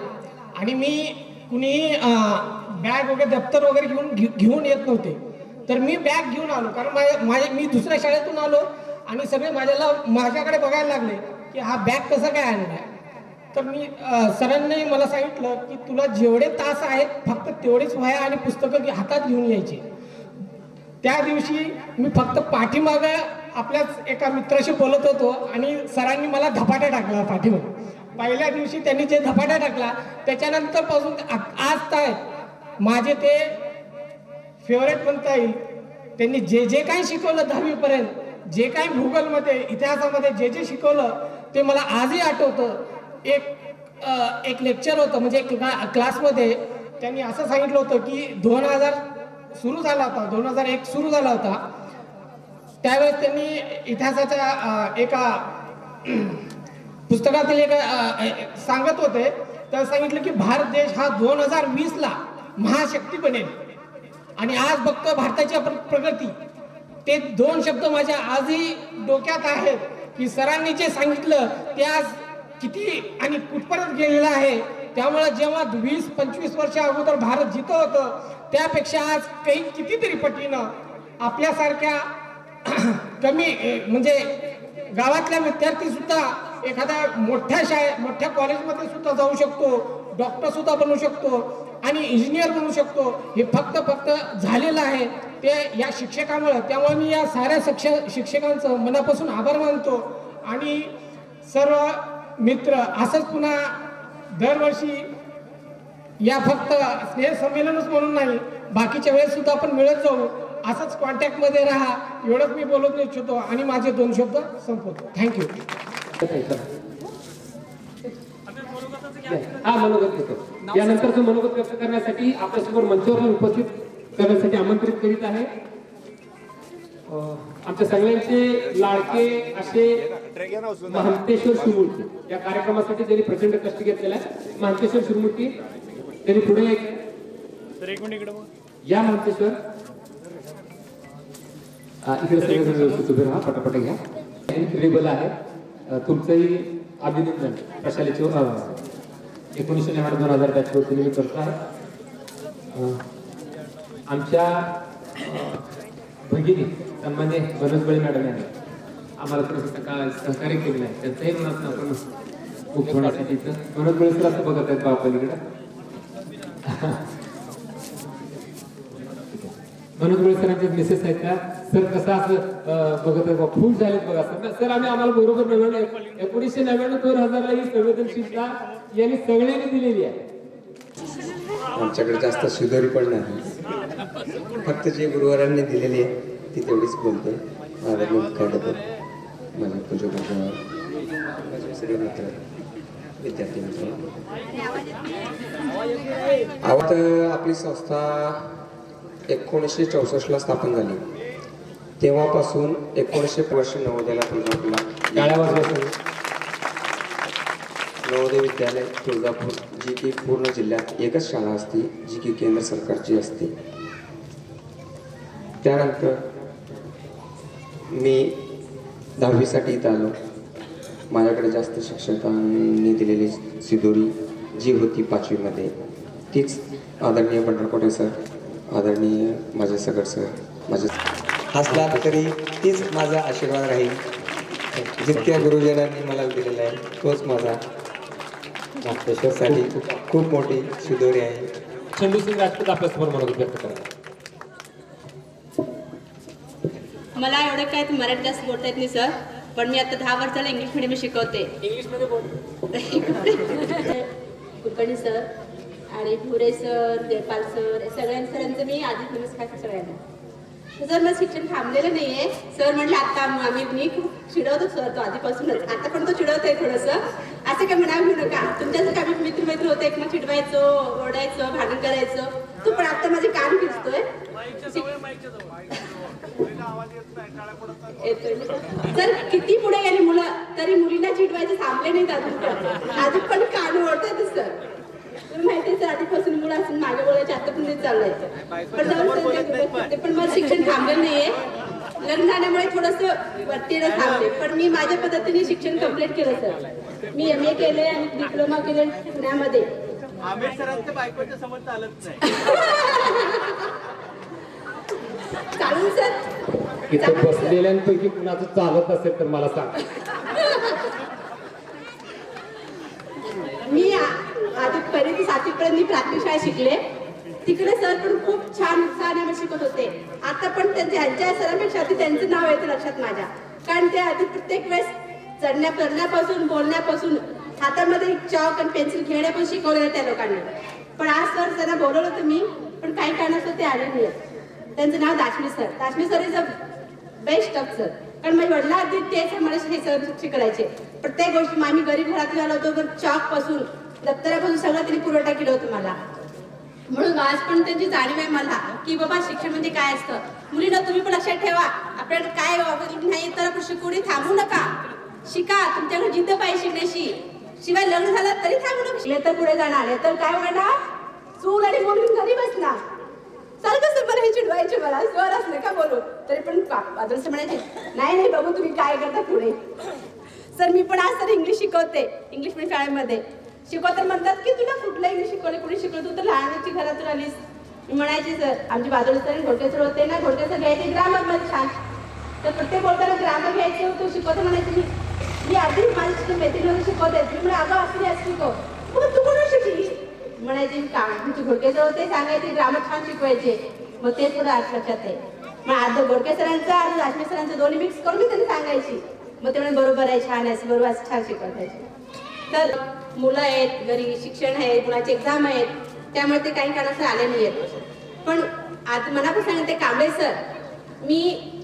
आणि मी कुणीही बॅग वगैरे दप्तर वगैरे घेऊन येत नव्हते. तर मी बॅग घेऊन आलो कारण मी दुसऱ्या शाळेतून आलो आणि सगळे माझ्याकडे बघायला लागले की हा बॅग कसं काय आणलाय. तर मी सरांनी मला सांगितलं की तुला जेवढे तास आहेत फक्त तेवढेच वह्या आणि पुस्तकं हातात घेऊन यायची. त्या दिवशी मी फक्त पाठीमागे आपल्याच एका मित्राशी बोलत होतो आणि सरांनी मला धपाटा टाकला पाठीमागे. पहिल्या दिवशी त्यांनी जे धपाटा टाकला त्याच्यानंतर पासून आज काय माझे ते फेवरेट म्हणता येईल. त्यांनी जे काही शिकवलं 10वी पर्यंत, जे काही भूगोलमध्ये, इतिहासामध्ये जे शिकवलं ते मला आजही आठवतं. एक लेक्चर होतं म्हणजे क्लासमध्ये त्यांनी असं सांगितलं होतं की 2000 सुरू झाला होता, 2001 सुरू झाला होता. त्यावेळेस त्यांनी इतिहासाच्या एका पुस्तकातील सांगत होते. तर सांगितलं की भारत देश हा 2020ला महाशक्ती बनेल. आणि आज बघतो भारताची प्रगती. ते 2 शब्द माझ्या आजही डोक्यात आहेत की सरांनी जे सांगितलं ते आज किती आणि कुठपर्यंत गेलेलं आहे. त्यामुळे जेव्हा 20-25 वर्ष अगोदर भारत जिथं होतं त्यापेक्षा आज काही कितीतरी पटीनं आपल्यासारख्या कमी म्हणजे गावातल्या विद्यार्थी सुद्धा एखाद्या मोठ्या कॉलेजमध्ये सुद्धा जाऊ शकतो, डॉक्टर सुद्धा बनू शकतो आणि इंजिनियर बनू शकतो. हे फक्त झालेलं आहे ते या शिक्षकामुळे. त्यामुळे मी या साऱ्या शिक्षकांचं मनापासून आभार मानतो. आणि सर्व मित्र असंच पुन्हा दरवर्षी या फक्त स्नेह संमेलनच म्हणून नाही, बाकीच्या वेळेस सुद्धा आपण मिळत जाऊ, असंच कॉन्टॅक्टमध्ये राहा, एवढंच मी बोलत इच्छितो आणि माझे 2 शब्द संपवतो. थँक्यू. हा मनोगत घेतो. यानंतरचं मनोगत व्यक्त करण्यासाठी आपल्यासमोर मंचावर उपस्थित करण्यासाठी आमंत्रित करीत आहे आमच्या सगळ्यांचे लाडके असे महंतेश्वर शिवमूर्ती. या कार्यक्रमासाठी त्यांनी प्रचंड कष्ट घेतलेला आहे. महंतेश्वर शिवमूर्ती त्यांनी पुढे या महंतेश्वर इकडे सगळेजण व्यवस्थित उभे राहा, पटापट घ्या. इन्क्रेडिबल आहे. तुमचंही अभिनंदन प्रशालेचे 1999-2000 बॅच वरती मी करतो आहे. आमच्या भगिनी सन्मान्य मनोज बळे मॅडम यांनी आम्हाला थोडंसं सहकार्य केलेलं आहे. त्यांचंही मनात आपण खूप होण्यासाठी मनोज बळे सर असं बघत आहेत बापलीकडे. मनोज बळे सरांचे मेसेज आहेत का सर? कसं असं बघत आहे फुल झालेत बघा सर. आम्ही आम्हाला बरोबर 1999-2000 ही संवेदनशीलता यांनी सगळ्यांनी दिलेली आहे. आमच्याकडे जास्त सुधारी पण नाही, फक्त जे गुरुवारांनी दिलेली आहे ती तेवढीच बोलते. माझे पूज्य माझे सगळे मित्र विद्यार्थी मित्र. आपली संस्था 1964 ला स्थापन झाली. तेव्हापासून 1900 वर्ष नवोदयाला तुळजापूरला नवोदय विद्यालय तुळजापूर, जी की पूर्ण जिल्ह्यात एकच शाळा असते, जी की केंद्र सरकारची असते. त्यानंतर मी 10वीसाठी इथं आलो. माझ्याकडे जास्त शिक्षकांनी दिलेली सिदोरी जी होती 5वीमध्ये तीच आदरणीय पंढरकोटे सर, आदरणीय माझे सगळ सर, माझे हसला तरी तीच माझा आशीर्वाद राहील. जितक्या गुरुजनांनी मला दिलेला आहे तोच माझा साठी खूप मोठी सिदोरी आहे. चंदूसिंग राजपूत आपल्यासमोर मनोगत व्यक्त करा. मला एवढं काय मराठी जास्त बोलता येत नाही सर, पण मी आता 10 वर्षाला इंग्लिश मीडियम शिकवते. इंग्लिशमध्ये बोल. कुलकर्णी सर आणि भुरे सर, जयपाल सर, सरांचं मी आधीच नमस्कार सगळ्यांना. सर माझं शिक्षण थांबलेलं नाहीये. सर म्हटलं आता मी खूप चिडवतो सर तो आधीपासूनच, आता पण तो चिडवतोय थोडंसं. असं काय म्हणावं घेऊ नका, तुमच्यासारखं आम्ही मित्र होतो, एक मग चिडवायचो, ओरडायचो, भांडण करायचो. तू पण आता माझे कान फिरतोय. सर किती पुढे गेले मुलं तरी मुलींना चिडवायचे थांबले नाहीत. अजून पण कान ओढतात सर. माहिती सर आधीपासून मुलं असून मागे बोलायचे, आता पण ते चाललंय. पण माझं शिक्षण थांबलेलं नाहीये. लग्न झाल्यामुळे थोडंसं वरती थांबले, पण मी माझ्या पद्धतीने शिक्षण कम्प्लीट केलं सर. मी MA केले आणि डिप्लोमा केले पुण्यामध्ये. चालून सर इथं बसलेल्यांपैकी कुणाचं चालत असेल तर मला सांग. मी आधी 1ली ते 7वी पर्यंत प्राथमिक शाळेत शिकले. तिकडे सर पण खूप छान उत्साहाने शिकत होते. आता पण ह्यांच्या सरांपेक्षा त्यांचं नाव येतं लक्षात माझ्या, कारण ते आधी प्रत्येक वेळेस चढण्यापासून बोलण्यापासून हातामध्ये चॉक आणि पेन्सिल घेण्यापासून शिकवलेलं त्या लोकांनी. पण आज सर त्यांना बोलवलं होतं मी, पण काही कारणास्तव ते आले नाही. त्यांचं नाव Dashmi sir. Dashmi sir is a best of sir, कारण माझ्या वडिला आधी तेच मला हे सर शिकवायचे. प्रत्येक गोष्टी आम्ही गरीब घरातून आलो होतो, चॉक पासून दप्तरापासून सगळं त्यांनी पुरवठा केलं होतं मला. म्हणून आज पण त्यांची जाणीव आहे मला की बाबा शिक्षण म्हणजे काय असतं. मुलींना तुम्ही पण लक्षात ठेवा, आपल्याला काय नाही तर आपण शिकवणी थांबू नका, शिका. तुमच्याकडे जिद्द पाहिजे शिकण्याची. शिवाय लग्न झालं तरी थांबू नका. शिकले तर पुढे जाणार, तर काय होणार, चूल आणि बोलून घरी बसणार. सारखं सर मला हे चिडवायचे, मला स्वरच नका बोलू. तरी पण आदर्श म्हणायचे नाही बघू तुम्ही काय करता पुढे. सर मी पण आज सर इंग्लिश शिकवते, इंग्लिश मीडियम शाळेमध्ये शिकवतात. म्हणतात की तुला कुठलं इंग्लिश शिकवलं, कुणी शिकवलं, तू तर लहानची घरातून आलीस. मी म्हणायची सर आमची बाजूला सर घोडके सर होते ना, घोडके सर घ्यायचे ग्रामर मध्ये छान, तर प्रत्येक बोलताना ग्रामर घ्यायचं होतं. शिकवतं म्हणायचे मी आधी माझ्या मैत्रिणीवर शिकवते. मी म्हणजे अगं असं शिकव, मग तू कुठून शिकली म्हणायचे. तुमचे घोडके सर होते, सांगायचे ग्रामर छान शिकवायचे. मग ते थोडं आज लक्षात आहे. मग आज घोडके सरांचं आणि दाशमी सरांचं दोन्ही मिक्स करून मी त्यांनी सांगायची. मग ते म्हणजे बरोबर आहे, छान आहे, बरोबर छान शिकवायचे. तर मुलं आहेत, घरी शिक्षण आहे, कुणाचे एक्झाम आहेत, त्यामुळे ते काही कारणास्तव आले नाही आहेत. पण आज मनापासून सांगते कांबळे सर, मी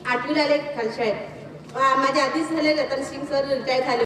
8वीला आले खालशाळेत, माझ्या आधीच झाले रतन सिंग सर रिटायर झाले.